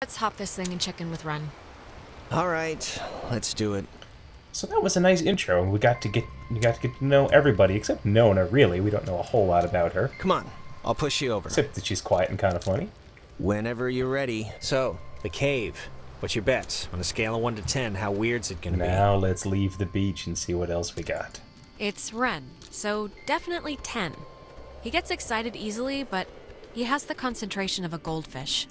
Let's hop this thing and check in with Ren. All right, let's do it. So that was a nice intro, and we got to get to know everybody except Nona. Really, we don't know a whole lot about her, Come on, I'll push you over. except that she's quiet and kind of funny. Whenever you're ready. So, the cave. What's your bet? On a scale of 1 to 10, how weird's it gonna be? Now let's leave the beach and see what else we got. It's Ren, so definitely 10. He gets excited easily, but he has the concentration of a goldfish.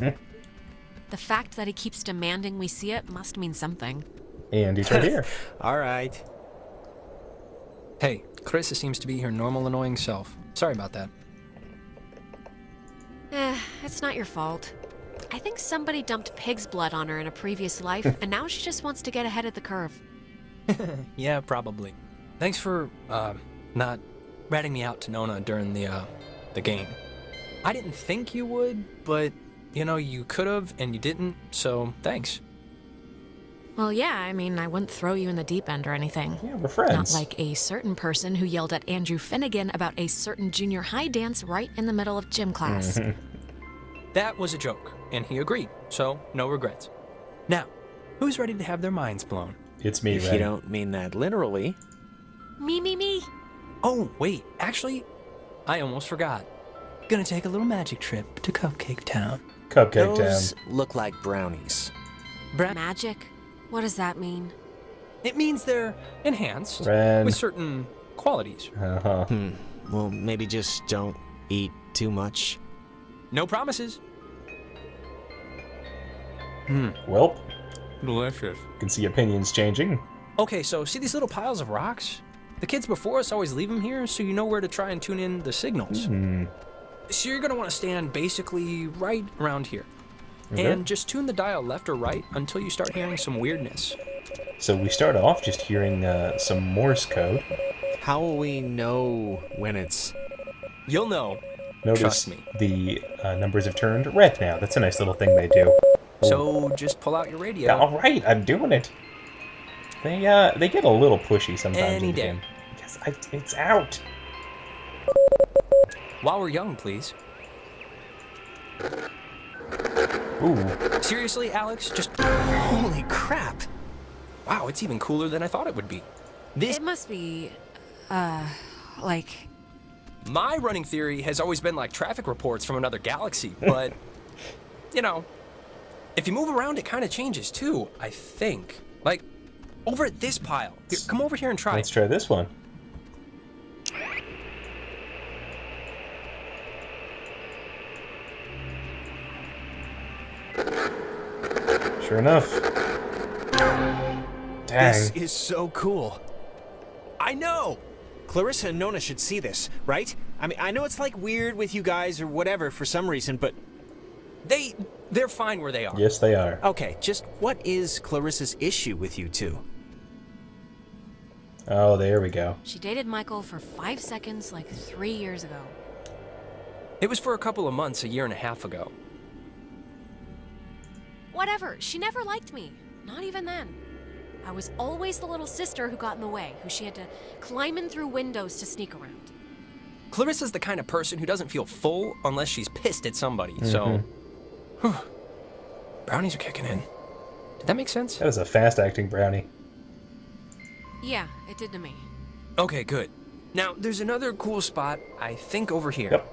The fact that he keeps demanding we see it must mean something. And he's right here. All right. Hey, Clarissa seems to be her normal annoying self. Sorry about that. It's not your fault. I think somebody dumped pig's blood on her in a previous life, and now she just wants to get ahead of the curve. Yeah, probably. Thanks for, not ratting me out to Nona during the game. I didn't think you would, but, you could've and you didn't, so thanks. Well, yeah, I mean, I wouldn't throw you in the deep end or anything. Yeah, we're friends. Not like a certain person who yelled at Andrew Finnegan about a certain junior high dance right in the middle of gym class. That was a joke, and he agreed, so no regrets. Now, who's ready to have their minds blown? It's me, If Ren. you don't mean that literally. Me. Oh, wait, actually, I almost forgot. Gonna take a little magic trip to Cupcake Town. Cupcake Those Town. look like brownies. Magic? What does that mean? It means they're enhanced Ren. with certain qualities. Uh-huh. Well, maybe just don't eat too much. No promises. Welp, Delicious. you can see opinions changing. Okay, so see these little piles of rocks? The kids before us always leave them here so you know where to try and tune in the signals. So you're gonna want to stand basically right around here. Okay. And just tune the dial left or right until you start hearing some weirdness. So we start off just hearing some Morse code. How will we know when it's... You'll know. Notice Trust me. the numbers have turned red now. That's a nice little thing they do. So just pull out your radio. Yeah, all right, I'm doing it. They get a little pushy sometimes Any in the day. game. Yes, it's out. While we're young, please. Ooh, Seriously, Alex? Just... Holy crap! Wow, it's even cooler than I thought it would be. It must be, like... My running theory has always been like traffic reports from another galaxy, but, if you move around, it kind of changes too, I think. Like, over at this pile. Here, come over here and try let's it. try this one. Sure enough. Dang. This is so cool. I know! Clarissa and Nona should see this, right? I mean, I know it's like weird with you guys or whatever for some reason, but... They're fine where they are. Yes, they are. Okay, just what is Clarissa's issue with you two? Oh, there we go. She dated Michael for 5 seconds like 3 years ago. It was for a couple of months, a year and a half ago. Whatever, she never liked me. Not even then. I was always the little sister who got in the way, who she had to climb in through windows to sneak around. Clarissa's the kind of person who doesn't feel full unless she's pissed at somebody, so... Whew. Brownies are kicking in. Did that make sense? That was a fast-acting brownie. Yeah, it did to me. Okay, good. Now, there's another cool spot, I think over here. Yep.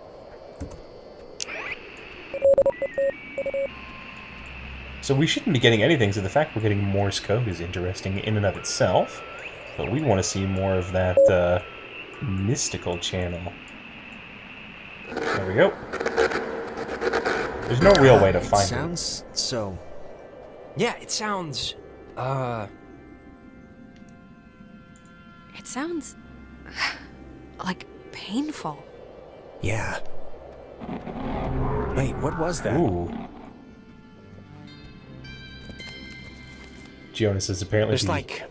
So we shouldn't be getting anything, so the fact we're getting Morse code is interesting in and of itself. But we want to see more of that mystical channel. There we go. There's no real way to find it. Sounds so... Yeah, it sounds, It sounds... like painful. Yeah. Wait, what was that? Ooh. Jonas is apparently There's the like...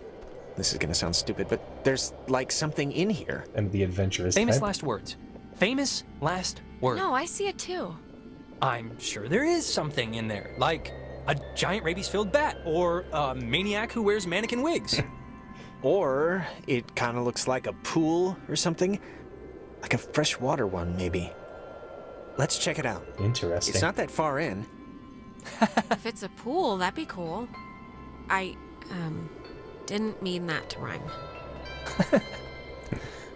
This is gonna sound stupid, but there's like something in here. and the adventurous famous type. last words. Famous last word. No, I see it too. I'm sure there is something in there, like a giant rabies-filled bat, or a maniac who wears mannequin wigs. Or it kind of looks like a pool or something. Like a freshwater one, maybe. Let's check it out. Interesting. It's not that far in. If it's a pool, that'd be cool. I, didn't mean that to rhyme.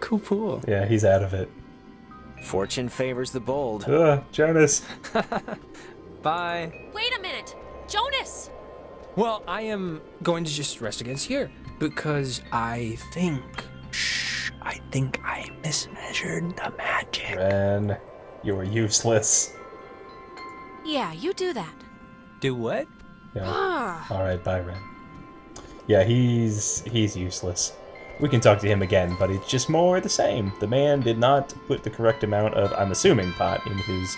Cool pool. Yeah, he's out of it. Fortune favors the bold. Ugh, Jonas. Bye. Wait a minute! Jonas! Well, I am going to just rest against here because I think I mismeasured the magic. Ren, you're useless. Yeah, you do that. Do what? Yeah. Ah. Alright, bye, Ren. Yeah, he's useless. We can talk to him again, but it's just more the same. The man did not put the correct amount of, I'm assuming, pot in his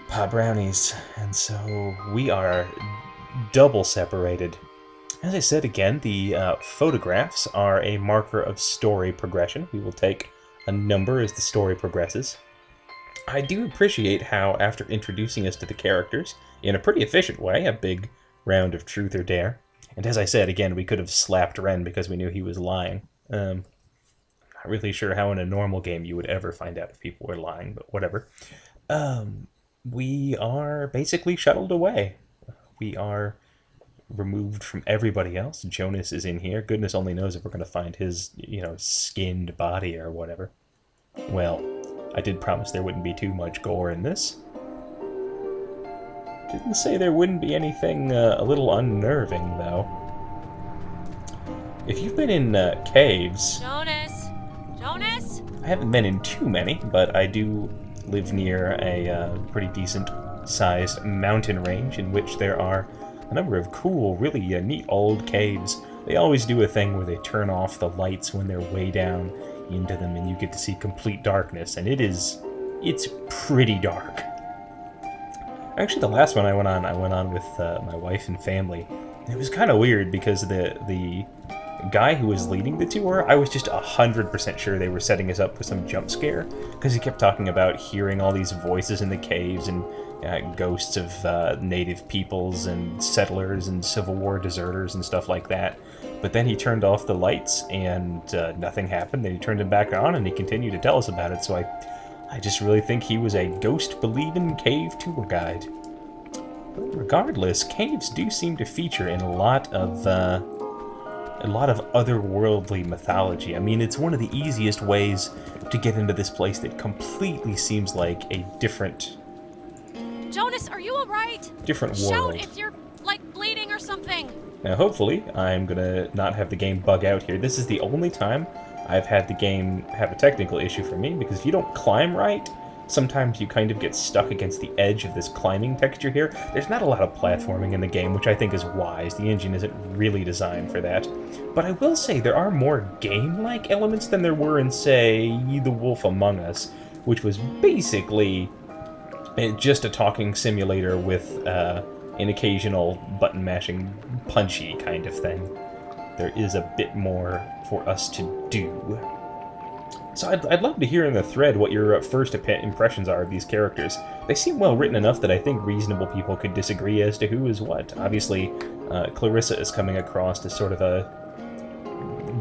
pot brownies. And so we are double separated. As I said again, the photographs are a marker of story progression. We will take a number as the story progresses. I do appreciate how, after introducing us to the characters, in a pretty efficient way, a big round of truth or dare. And as I said, again, we could have slapped Ren because we knew he was lying. Not really sure how in a normal game you would ever find out if people were lying, but whatever. We are basically shuttled away. We are removed from everybody else. Jonas is in here. Goodness only knows if we're going to find his, skinned body or whatever. Well, I did promise there wouldn't be too much gore in this. Didn't say there wouldn't be anything a little unnerving, though. If you've been in caves... Jonas! Jonas! I haven't been in too many, but I do live near a pretty decent-sized mountain range in which there are a number of cool, really neat old caves. They always do a thing where they turn off the lights when they're way down into them, and you get to see complete darkness, and it's pretty dark. Actually, the last one I went on with my wife and family. It was kind of weird because the guy who was leading the tour, I was just 100% sure they were setting us up for some jump scare, because he kept talking about hearing all these voices in the caves and ghosts of native peoples and settlers and Civil War deserters and stuff like that. But then he turned off the lights and nothing happened. Then he turned them back on and he continued to tell us about it. So I just really think he was a ghost-believing cave tour guide. But regardless, caves do seem to feature in a lot of otherworldly mythology. I mean, it's one of the easiest ways to get into this place that completely seems like a different Jonas, are you alright? world. Shout if you're, bleeding or something. Now, hopefully, I'm gonna not have the game bug out here. This is the only time I've had the game have a technical issue for me, because if you don't climb right, sometimes you kind of get stuck against the edge of this climbing texture here. There's not a lot of platforming in the game, which I think is wise. The engine isn't really designed for that. But I will say there are more game-like elements than there were in, say, The Wolf Among Us, which was basically just a talking simulator with an occasional button-mashing, punchy kind of thing. There is a bit more for us to do. So I'd love to hear in the thread what your first impressions are of these characters. They seem well written enough that I think reasonable people could disagree as to who is what. Obviously, Clarissa is coming across as sort of a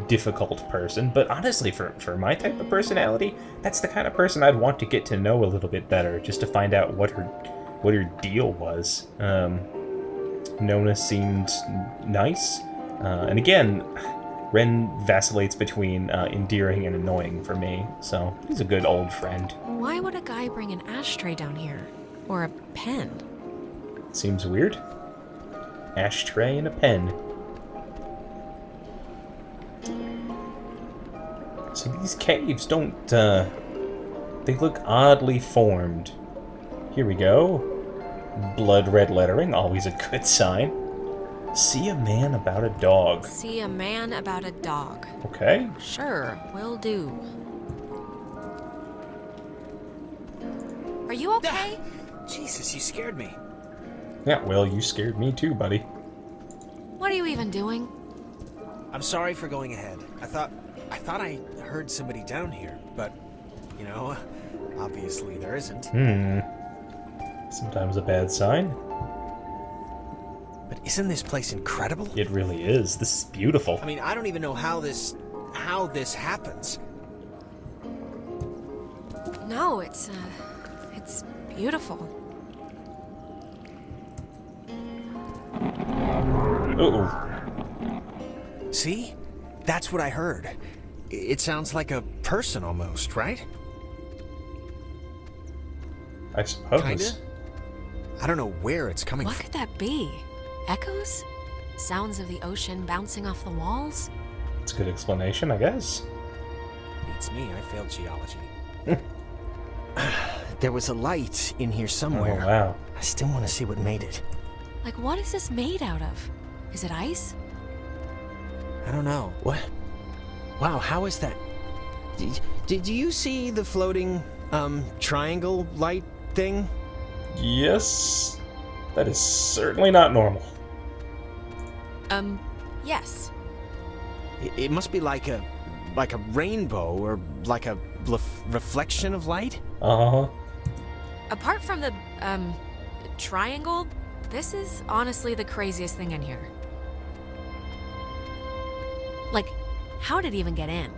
difficult person, but honestly, for my type of personality, that's the kind of person I'd want to get to know a little bit better, just to find out what her deal was. Nona seemed nice, and again, Ren vacillates between endearing and annoying for me, so he's a good old friend. Why would a guy bring an ashtray down here? Or a pen? Seems weird. Ashtray and a pen. So these caves don't, they look oddly formed. Here we go. Blood red lettering, always a good sign. See a man about a dog. See a man about a dog. Okay. Sure, will do. Are you okay? Jesus, you scared me. Yeah, well, you scared me too, buddy. What are you even doing? I'm sorry for going ahead. I thought I heard somebody down here, but, obviously there isn't. Sometimes a bad sign. But isn't this place incredible? It really is. This is beautiful. I mean, I don't even know how this happens. No, it's beautiful. Uh-oh. See? That's what I heard. It sounds like a person almost, right? I suppose. Kinda? I don't know where it's coming What from. could that be? Echoes? Sounds of the ocean bouncing off the walls? It's a good explanation, I guess. Beats me, I failed geology. There was a light in here somewhere. Oh, wow. I still want to see what made it. Like, what is this made out of? Is it ice? I don't know. What? Wow, how is that? Did you see the floating, triangle light thing? Yes. That is certainly not normal. Yes. It must be like a rainbow or like a reflection of light? Uh-huh. Apart from the, triangle, this is honestly the craziest thing in here. Like, how did it even get in?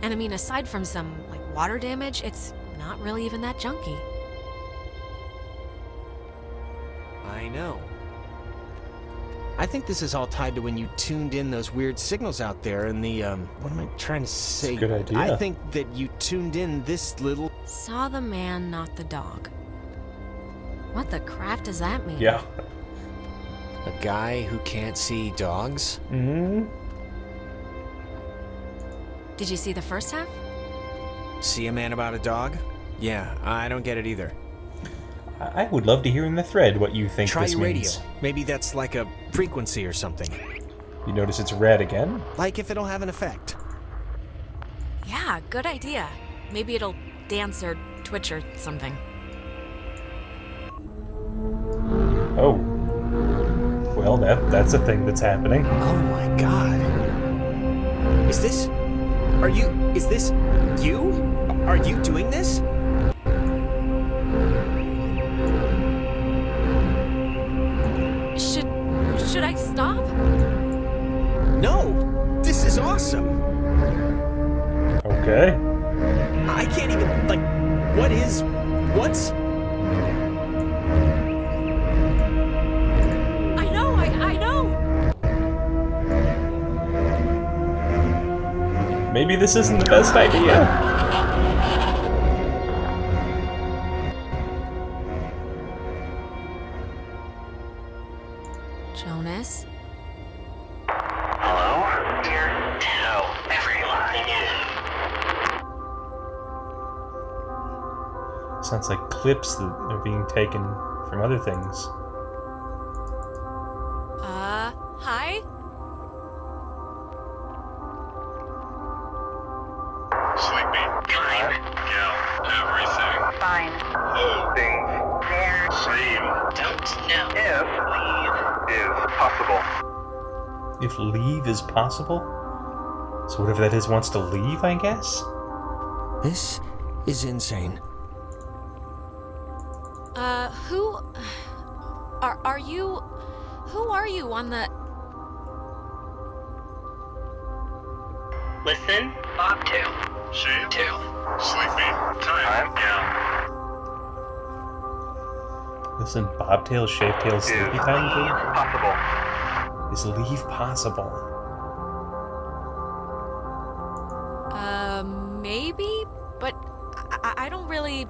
And I mean, aside from some, like, water damage, it's not really even that junky. I know. I think this is all tied to when you tuned in those weird signals out there in the, what am I trying to say? Good idea. I think that you tuned in this little... Saw the man, not the dog. What the crap does that mean? Yeah. A guy who can't see dogs? Mm-hmm. Did you see the first half? See a man about a dog? Yeah, I don't get it either. I would love to hear in the thread what you think Try this your radio. means. Maybe that's like a frequency or something. You notice it's red again? Like if it'll have an effect. Yeah, good idea. Maybe it'll dance or twitch or something. Oh. Well, that's a thing that's happening. Oh my god. Is this you? Are you doing this? Should I stop? No! This is awesome! Okay. I can't even, what's... I know. Maybe this isn't the best idea. Jonas? Hello? Dear, tell everyone. Sounds like clips that are being taken from other things. Hi? Sleepy. Time. Yeah, everything. Fine. Things. There. Same. Don't know. If leave is possible. If leave is possible? So whatever that is wants to leave, I guess? This is insane. Who are you? Who are you on the... Listen. Bobtail. Shavetail. Sleepy. Time. Yeah. Listen, Bobtail, Shavetail, Sleepy Time Kid? Possible. Is leave possible? Maybe? But I don't really...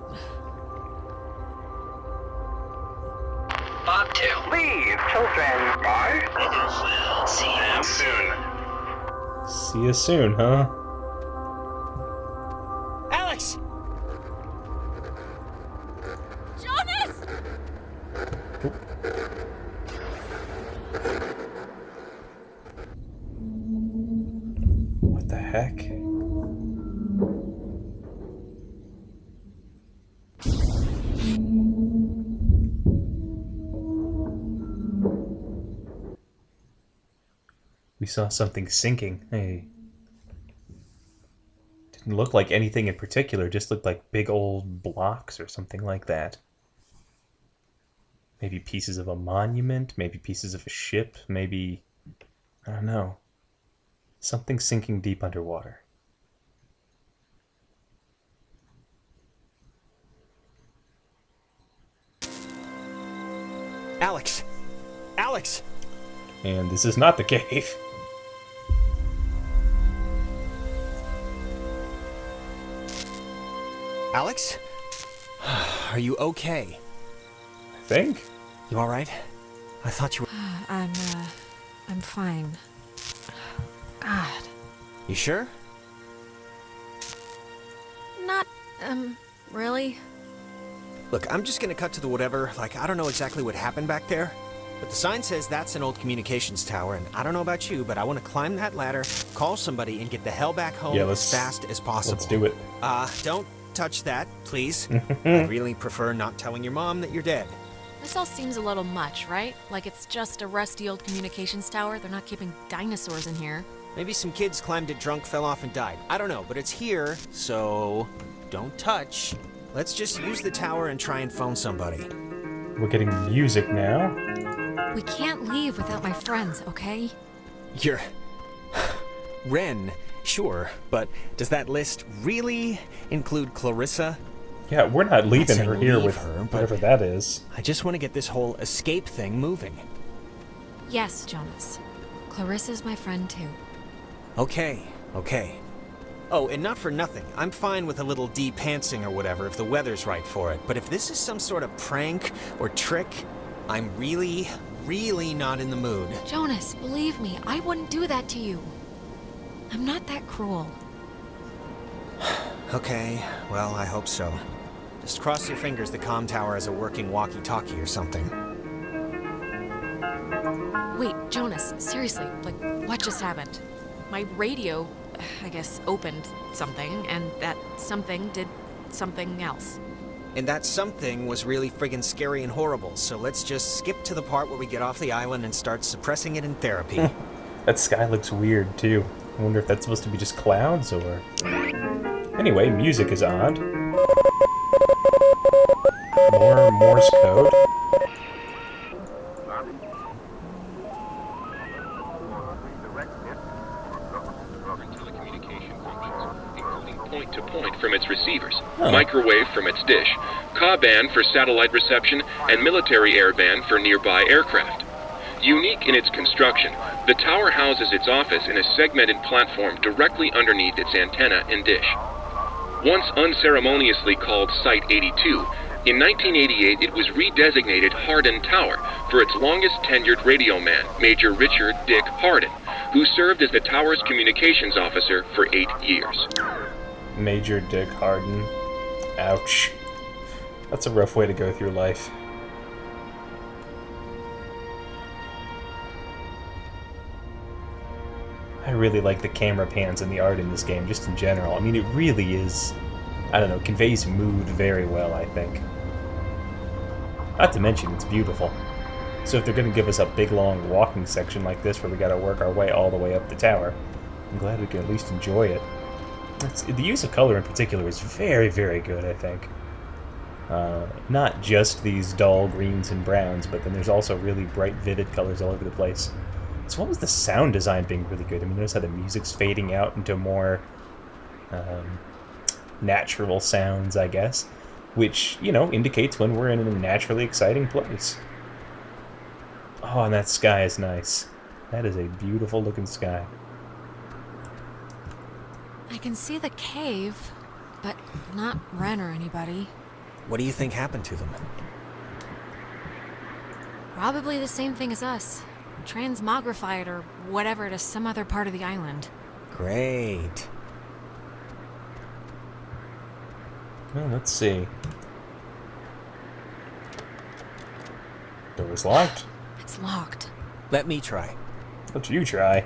Bobtail. Leave, children. Bye. Brothers. See you soon. See you soon, huh? Alex! Jonas! What the heck? We saw something sinking. Hey. Didn't look like anything in particular, just looked like big old blocks or something like that. Maybe pieces of a monument, maybe pieces of a ship, maybe... I don't know. Something sinking deep underwater. Alex! Alex! And this is not the cave. Alex? Are you okay? I think. You alright? I thought you were... I'm fine. God. You sure? Not, really? Look, I'm just gonna cut to the whatever. Like, I don't know exactly what happened back there, but the sign says that's an old communications tower, and I don't know about you, but I want to climb that ladder, call somebody, and get the hell back home as fast as possible. Let's do it. Don't touch that, please. I'd really prefer not telling your mom that you're dead. This all seems a little much, right? Like it's just a rusty old communications tower. They're not keeping dinosaurs in here. Maybe some kids climbed it drunk, fell off, and died. I don't know, but it's here, so don't touch. Let's just use the tower and try and phone somebody. We're getting music now. We can't leave without my friends, okay? You're... Ren, sure, but does that list really include Clarissa? Yeah, we're not leaving saying her here leave with her, but- whatever that is. I just want to get this whole escape thing moving. Yes, Jonas. Clarissa's my friend too. Okay. Oh, and not for nothing. I'm fine with a little de-pantsing or whatever if the weather's right for it. But if this is some sort of prank or trick, I'm really not in the mood. Jonas, believe me, I wouldn't do that to you. I'm not that cruel. Okay, well, I hope so. Just cross your fingers the comm tower has a working walkie-talkie or something. Wait, Jonas, seriously, like, what just happened? My radio, I guess, opened something, and that something did something else. And that something was really friggin' scary and horrible, so let's just skip to the part where we get off the island and start suppressing it in therapy. That sky looks weird, too. I wonder if that's supposed to be just clouds, or... Anyway, music is odd. More Morse code. Point-to-point from its receivers, microwave from its dish, Ka-band for satellite reception, and military airband for nearby aircraft. Unique in its construction, the tower houses its office in a segmented platform directly underneath its antenna and dish. Once unceremoniously called Site 82, in 1988 it was redesignated Hardin Tower for its longest tenured radio man, Major Richard Dick Hardin, who served as the tower's communications officer for 8 years. Major Dick Hardin. Ouch. That's a rough way to go through life. I really like the camera pans and the art in this game, just in general. I mean, it really is, I don't know, conveys mood very well, I think. Not to mention, it's beautiful. So if they're going to give us a big, long walking section like this where we got to work our way all the way up the tower, I'm glad we can at least enjoy it. The use of color in particular is very, very good, I think. Not just these dull greens and browns, but then there's also really bright, vivid colors all over the place. As well as the sound design being really good. I mean, notice how the music's fading out into more natural sounds, I guess, which, you know, indicates when we're in a naturally exciting place. Oh, and that sky is nice. That is a beautiful looking sky. I can see the cave, but not Ren or anybody. What do you think happened to them? Probably the same thing as us. Transmogrified or whatever to some other part of the island. Great. Well, let's see. Door's locked. It's locked. Let me try. Let you try.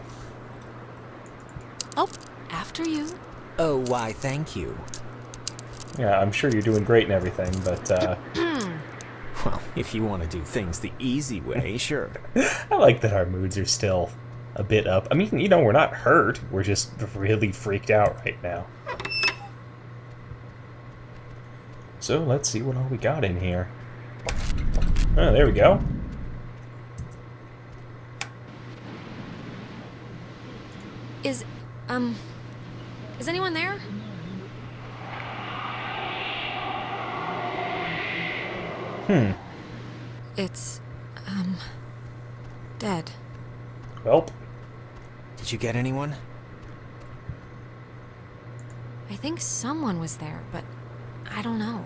Oh, after you. Oh, why, thank you. Yeah, I'm sure you're doing great and everything, but, Well, if you want to do things the easy way, sure. I like that our moods are still a bit up. I mean, you know, we're not hurt. We're just really freaked out right now. So, let's see what all we got in here. Oh, there we go. Is anyone there? Hmm. It's, dead. Welp. Did you get anyone? I think someone was there, but I don't know.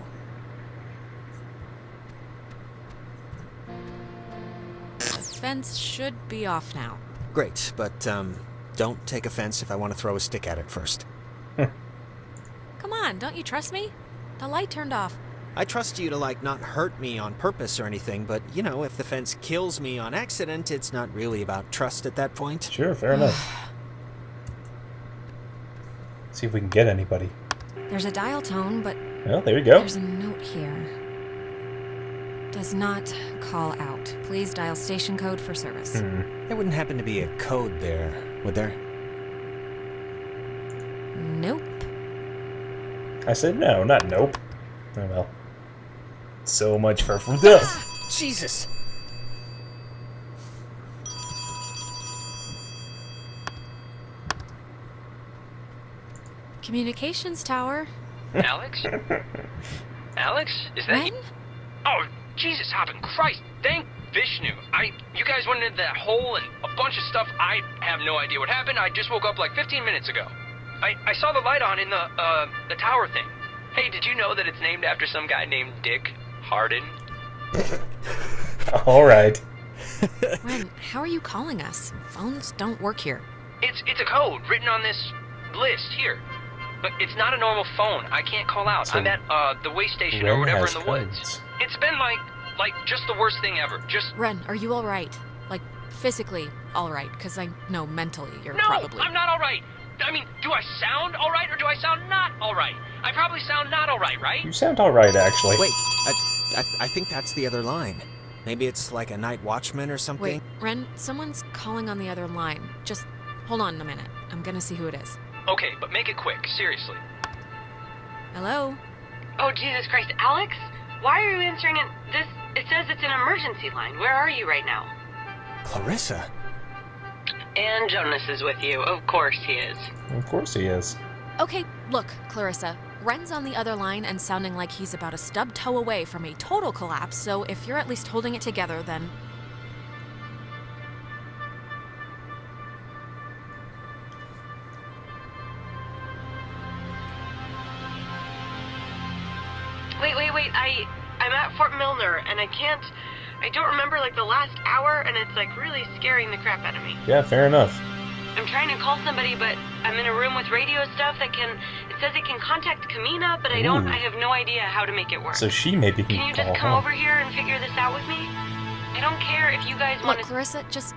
The fence should be off now. Great, but, don't take offense if I want to throw a stick at it first. Come on, don't you trust me? The light turned off. I trust you to, like, not hurt me on purpose or anything, but, you know, if the fence kills me on accident, it's not really about trust at that point. Sure, fair enough. See if we can get anybody. There's a dial tone, but Well, there you go. there's a note here. Does not call out. Please dial station code for service. There wouldn't happen to be a code there, would there? Nope. I said no, not nope. Oh well. So much for death. Jesus! Communications tower. Alex? Alex? Is that you? Ren? Oh, Jesus, hopping Christ! Thank Vishnu. You guys went into that hole and a bunch of stuff. I have no idea what happened. I just woke up like 15 minutes ago. I saw the light on in the tower thing. Hey, did you know that it's named after some guy named Dick Harden? Alright. Ren, how are you calling us? Phones don't work here. It's a code written on this list here. But it's not a normal phone. I can't call out. So I'm at the way station Ren or whatever has in the codes. woods. It's been like just the worst thing ever. Just Ren, are you alright? Like, physically alright? Because I know mentally you're no, probably... I'm not all right. I mean, do I sound all right or do I sound not all right? I probably sound not all right, right? You sound alright, actually. Wait, I think that's the other line. Maybe it's like a night watchman or something? Wait, Ren, someone's calling on the other line. Just hold on a minute. I'm gonna see who it is. Okay, but make it quick. Seriously. Hello? Oh, Jesus Christ, Alex? Why are you answering it? It says it's an emergency line. Where are you right now? Clarissa? And Jonas is with you. Of course he is. Of course he is. Okay, look, Clarissa. Ren's on the other line and sounding like he's about a stub toe away from a total collapse, so if you're at least holding it together, then... Wait. I'm at Fort Milner, and I don't remember, like, the last hour, and it's, like, really scaring the crap out of me. Yeah, fair enough. I'm trying to call somebody, but I'm in a room with radio stuff it says it can contact Kamina, but I have no idea how to make it work. So she maybe Can you can call just come home. over here and figure this out with me? I don't care if you guys want Look, to... Clarissa, just...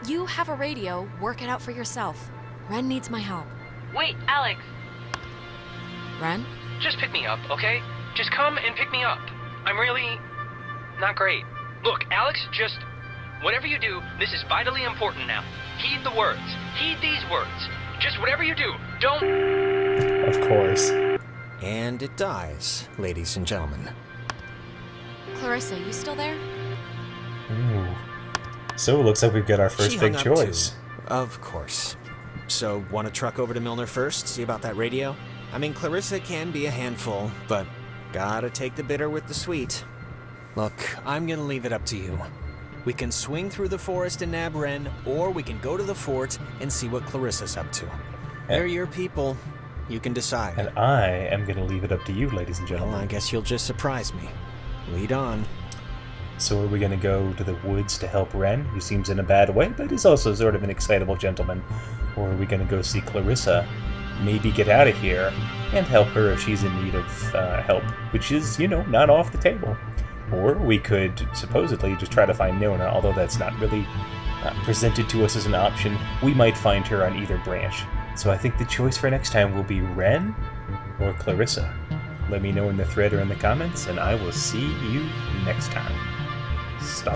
You have a radio, work it out for yourself. Ren needs my help. Wait, Alex. Ren? Just pick me up, okay? Just come and pick me up. I'm really not great. Look, Alex, just whatever you do, this is vitally important now. Heed the words. Heed these words. Just whatever you do, don't... Of course. And it dies, ladies and gentlemen. Clarissa, you still there? Ooh. So it looks like we've got our first She big hung up choice. too. Of course. So, want to truck over to Milner first, see about that radio? I mean, Clarissa can be a handful, but gotta take the bitter with the sweet. Look, I'm gonna leave it up to you. We can swing through the forest and nab Ren, or we can go to the fort and see what Clarissa's up to. They're your people. You can decide. And I am going to leave it up to you, ladies and Well, gentlemen. I guess you'll just surprise me. Lead on. So are we going to go to the woods to help Ren, who seems in a bad way, but is also sort of an excitable gentleman? Or are we going to go see Clarissa, maybe get out of here, and help her if she's in need of help, which is, not off the table? Or we could supposedly just try to find Nona, although that's not really presented to us as an option. We might find her on either branch. So I think the choice for next time will be Ren or Clarissa. Let me know in the thread or in the comments, and I will see you next time. Stop.